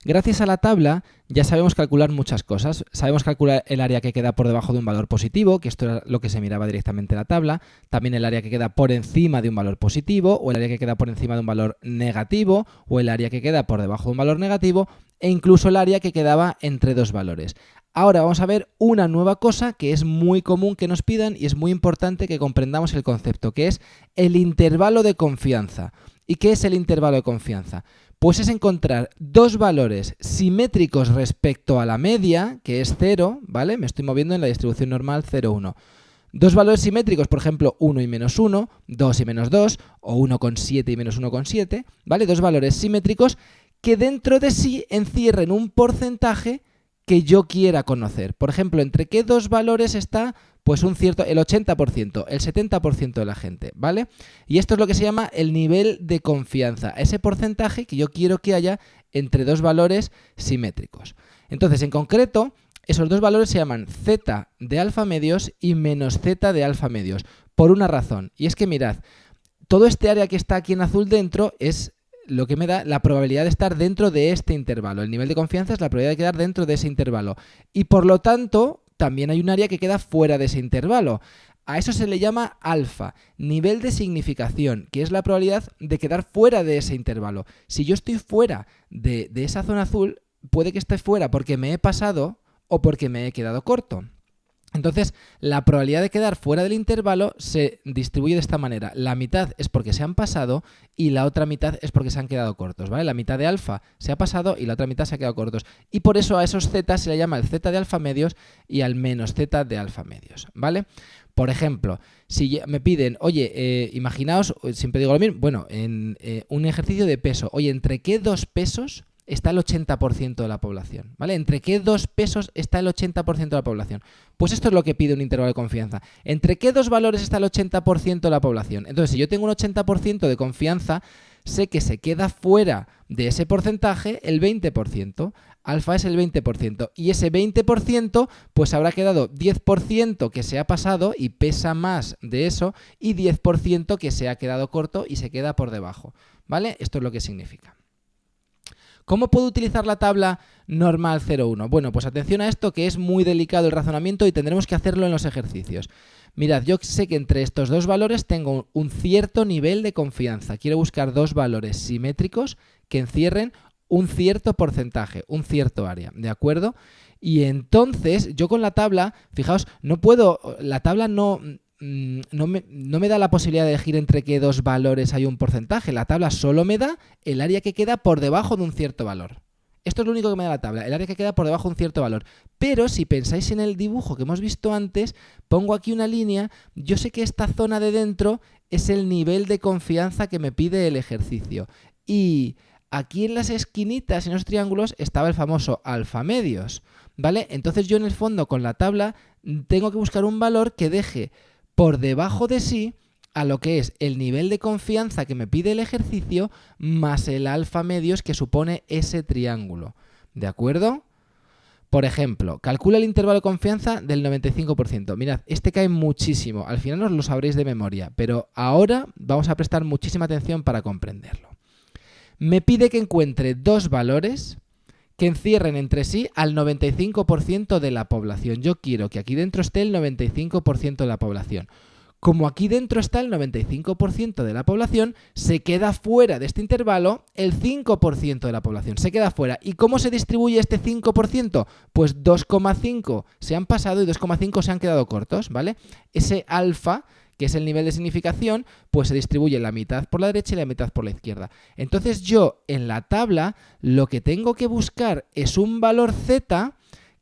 Gracias a la tabla ya sabemos calcular muchas cosas. Sabemos calcular el área que queda por debajo de un valor positivo, que esto era lo que se miraba directamente en la tabla. También el área que queda por encima de un valor positivo, o el área que queda por encima de un valor negativo, o el área que queda por debajo de un valor negativo, e incluso el área que quedaba entre dos valores. Ahora vamos a ver una nueva cosa que es muy común que nos pidan y es muy importante que comprendamos el concepto, que es el intervalo de confianza. ¿Y qué es el intervalo de confianza? Pues es encontrar dos valores simétricos respecto a la media, que es 0, ¿vale? Me estoy moviendo en la distribución normal 0, 1. Dos valores simétricos, por ejemplo, 1 y menos 1, 2 y menos 2, o 1,7 y menos 1,7, ¿vale? Dos valores simétricos que dentro de sí encierren un porcentaje que yo quiera conocer. Por ejemplo, ¿entre qué dos valores está pues el 80%, el 70% de la gente, ¿vale? Y esto es lo que se llama el nivel de confianza, ese porcentaje que yo quiero que haya entre dos valores simétricos. Entonces, en concreto, esos dos valores se llaman z de alfa medios y menos z de alfa medios, por una razón, y es que mirad, todo este área que está aquí en azul dentro es lo que me da la probabilidad de estar dentro de este intervalo. El nivel de confianza es la probabilidad de quedar dentro de ese intervalo. Y por lo tanto, también hay un área que queda fuera de ese intervalo. A eso se le llama alfa, nivel de significación, que es la probabilidad de quedar fuera de ese intervalo. Si yo estoy fuera de esa zona azul, puede que esté fuera porque me he pasado o porque me he quedado corto. Entonces, la probabilidad de quedar fuera del intervalo se distribuye de esta manera. La mitad es porque se han pasado y la otra mitad es porque se han quedado cortos, ¿vale? La mitad de alfa se ha pasado y la otra mitad se ha quedado cortos. Y por eso a esos z se le llama el z de alfa medios y al menos z de alfa medios, ¿vale? Por ejemplo, si me piden, oye, imaginaos, siempre digo lo mismo, bueno, en un ejercicio de peso, oye, ¿entre qué dos pesos está el 80% de la población? ¿Vale? ¿Entre qué dos pesos está el 80% de la población? Pues esto es lo que pide un intervalo de confianza. ¿Entre qué dos valores está el 80% de la población? Entonces, si yo tengo un 80% de confianza, sé que se queda fuera de ese porcentaje el 20%. Alfa es el 20%. Y ese 20% pues habrá quedado 10% que se ha pasado y pesa más de eso y 10% que se ha quedado corto y se queda por debajo. ¿Vale? Esto es lo que significa. ¿Cómo puedo utilizar la tabla normal 0,1? Bueno, pues atención a esto que es muy delicado el razonamiento y tendremos que hacerlo en los ejercicios. Mirad, yo sé que entre estos dos valores tengo un cierto nivel de confianza. Quiero buscar dos valores simétricos que encierren un cierto porcentaje, un cierto área, ¿de acuerdo? Y entonces yo con la tabla, fijaos, no puedo, la tabla no me da la posibilidad de elegir entre qué dos valores hay un porcentaje. La tabla solo me da el área que queda por debajo de un cierto valor. Esto es lo único que me da la tabla, el área que queda por debajo de un cierto valor. Pero si pensáis en el dibujo que hemos visto antes, pongo aquí una línea, yo sé que esta zona de dentro es el nivel de confianza que me pide el ejercicio. Y aquí en las esquinitas, en los triángulos, estaba el famoso alfa medios, ¿vale? Entonces yo en el fondo con la tabla tengo que buscar un valor que deje por debajo de sí a lo que es el nivel de confianza que me pide el ejercicio más el alfa medios que supone ese triángulo. ¿De acuerdo? Por ejemplo, calcula el intervalo de confianza del 95%. Mirad, este cae muchísimo. Al final os lo sabréis de memoria, pero ahora vamos a prestar muchísima atención para comprenderlo. Me pide que encuentre dos valores que encierren entre sí al 95% de la población. Yo quiero que aquí dentro esté el 95% de la población. Como aquí dentro está el 95% de la población, se queda fuera de este intervalo el 5% de la población. Se queda fuera. ¿Y cómo se distribuye este 5%? Pues 2,5 se han pasado y 2,5 se han quedado cortos, ¿vale? Ese alfa, que es el nivel de significación, pues se distribuye la mitad por la derecha y la mitad por la izquierda. Entonces yo en la tabla lo que tengo que buscar es un valor z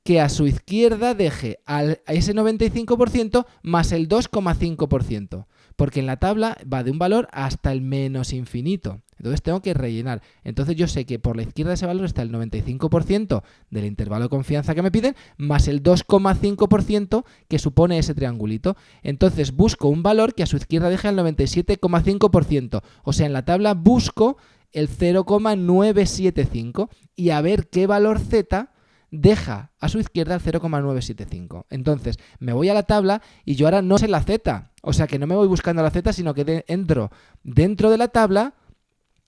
que a su izquierda deje a ese 95% más el 2,5%, porque en la tabla va de un valor hasta el menos infinito. Entonces tengo que rellenar. Entonces yo sé que por la izquierda de ese valor está el 95% del intervalo de confianza que me piden, más el 2,5% que supone ese triangulito. Entonces busco un valor que a su izquierda deje el 97,5%. O sea, en la tabla busco el 0,975 y a ver qué valor z deja a su izquierda el 0,975. Entonces me voy a la tabla y yo ahora no sé la z. O sea que no me voy buscando la z, sino que entro dentro de la tabla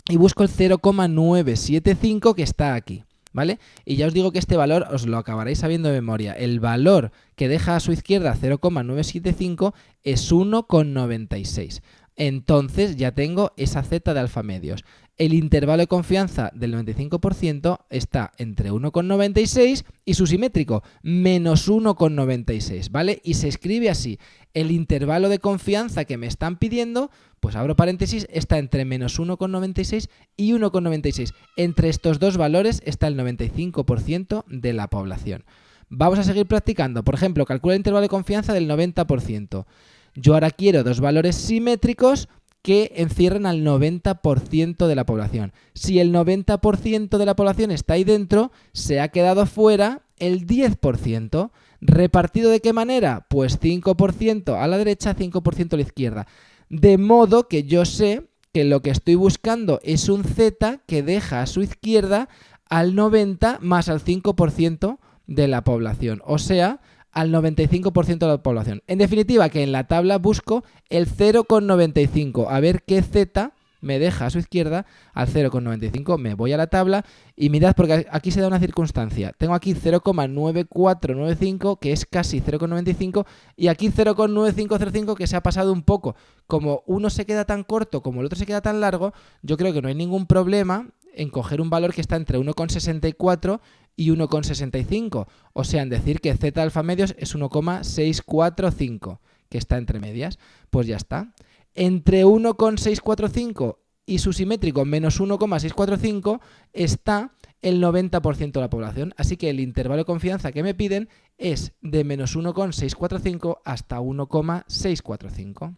y busco el 0,975 que está aquí. ¿vale? Y ya os digo que este valor os lo acabaréis sabiendo de memoria. El valor que deja a su izquierda 0,975 es 1,96. Entonces ya tengo esa z de alfa medios. El intervalo de confianza del 95% está entre 1,96 y su simétrico, menos 1,96, ¿vale? Y se escribe así. El intervalo de confianza que me están pidiendo, pues abro paréntesis, está entre menos 1,96 y 1,96. Entre estos dos valores está el 95% de la población. Vamos a seguir practicando. Por ejemplo, calcula el intervalo de confianza del 90%. Yo ahora quiero dos valores simétricos que encierren al 90% de la población. Si el 90% de la población está ahí dentro, se ha quedado fuera el 10%. ¿Repartido de qué manera? Pues 5% a la derecha, 5% a la izquierda. De modo que yo sé que lo que estoy buscando es un z que deja a su izquierda al 90 más al 5% de la población. O sea, al 95% de la población. En definitiva, que en la tabla busco el 0,95. A ver qué z me deja a su izquierda al 0,95. Me voy a la tabla y mirad, porque aquí se da una circunstancia. Tengo aquí 0,9495, que es casi 0,95, y aquí 0,9505, que se ha pasado un poco. Como uno se queda tan corto como el otro se queda tan largo, yo creo que no hay ningún problema en coger un valor que está entre 1,64 y 1,65, o sea, en decir que z alfa medios es 1,645, que está entre medias. Pues ya está. Entre 1,645 y su simétrico menos 1,645 está el 90% de la población, así que el intervalo de confianza que me piden es de menos 1,645 hasta 1,645.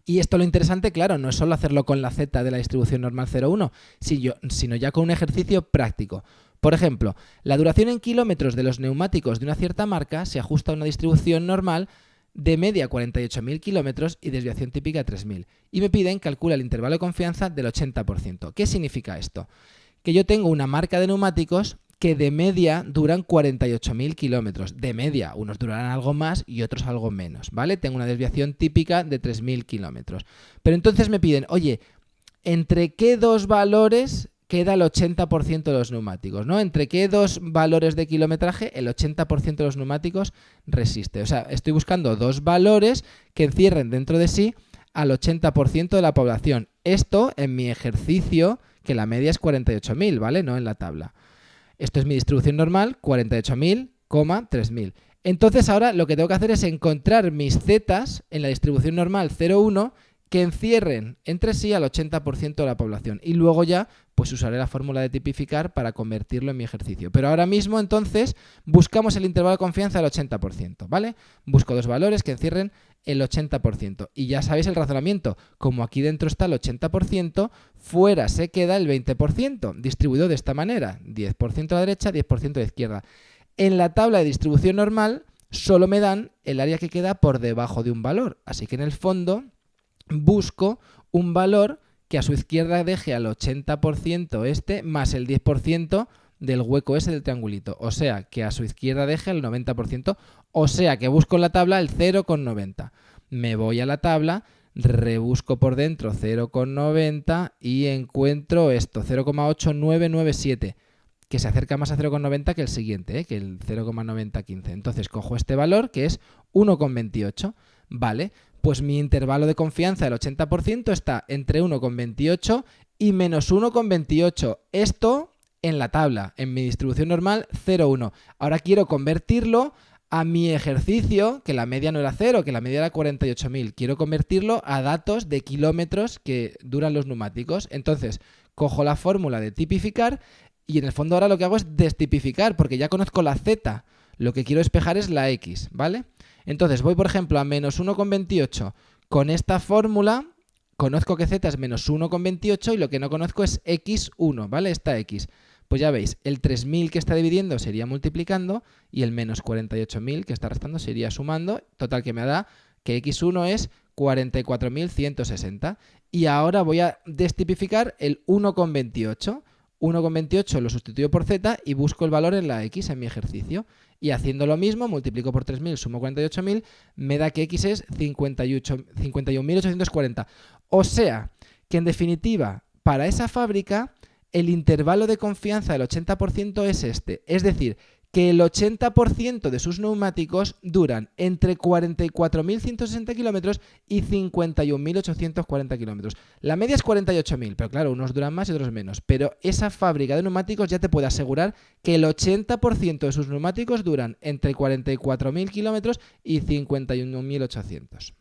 Y esto lo interesante, claro, no es solo hacerlo con la z de la distribución normal 0,1, sino ya con un ejercicio práctico. Por ejemplo, la duración en kilómetros de los neumáticos de una cierta marca se ajusta a una distribución normal de media 48.000 kilómetros y desviación típica 3.000. Y me piden calcula el intervalo de confianza del 80%. ¿Qué significa esto? Que yo tengo una marca de neumáticos que de media duran 48.000 kilómetros. De media, unos durarán algo más y otros algo menos, ¿vale? Tengo una desviación típica de 3.000 kilómetros. Pero entonces me piden, oye, ¿entre qué dos valores queda el 80% de los neumáticos, ¿no? ¿Entre qué dos valores de kilometraje el 80% de los neumáticos resiste? O sea, estoy buscando dos valores que encierren dentro de sí al 80% de la población. Esto en mi ejercicio, que la media es 48.000, ¿vale? No en la tabla. Esto es mi distribución normal, 48.000, 3.000. Entonces ahora lo que tengo que hacer es encontrar mis zetas en la distribución normal 0,1 que encierren entre sí al 80% de la población. Y luego ya pues usaré la fórmula de tipificar para convertirlo en mi ejercicio. Pero ahora mismo entonces buscamos el intervalo de confianza del 80%, ¿vale? Busco dos valores que encierren el 80%. Y ya sabéis el razonamiento. Como aquí dentro está el 80%, fuera se queda el 20%, distribuido de esta manera. 10% a la derecha, 10% a la izquierda. En la tabla de distribución normal solo me dan el área que queda por debajo de un valor. Así que en el fondo busco un valor que a su izquierda deje al 80% este más el 10% del hueco ese del triangulito. O sea, que a su izquierda deje el 90%. O sea, que busco en la tabla el 0,90. Me voy a la tabla, rebusco por dentro 0,90 y encuentro esto, 0,8997, que se acerca más a 0,90 que el siguiente, que el 0,9015. Entonces cojo este valor, que es 1,28. Vale, pues mi intervalo de confianza del 80% está entre 1,28 y menos 1,28. Esto en la tabla, en mi distribución normal 0,1. Ahora quiero convertirlo a mi ejercicio, que la media no era 0, que la media era 48.000. Quiero convertirlo a datos de kilómetros que duran los neumáticos. Entonces, cojo la fórmula de tipificar y en el fondo ahora lo que hago es destipificar, porque ya conozco la z. Lo que quiero despejar es la x, ¿vale? Entonces voy, por ejemplo, a menos 1,28. Con esta fórmula conozco que z es menos 1,28 y lo que no conozco es x1, ¿vale? Esta x. Pues ya veis, el 3.000 que está dividiendo sería multiplicando y el menos 48.000 que está restando sería sumando. Total, que me da que x1 es 44.160. Y ahora voy a destipificar el 1,28. 1,28 lo sustituyo por z y busco el valor en la x en mi ejercicio. Y haciendo lo mismo, multiplico por 3.000, sumo 48.000, me da que x es 51.840. O sea, que en definitiva, para esa fábrica, el intervalo de confianza del 80% es este. Es decir, que el 80% de sus neumáticos duran entre 44.160 kilómetros y 51.840 kilómetros. La media es 48.000, pero claro, unos duran más y otros menos. Pero esa fábrica de neumáticos ya te puede asegurar que el 80% de sus neumáticos duran entre 44.000 kilómetros y 51.800.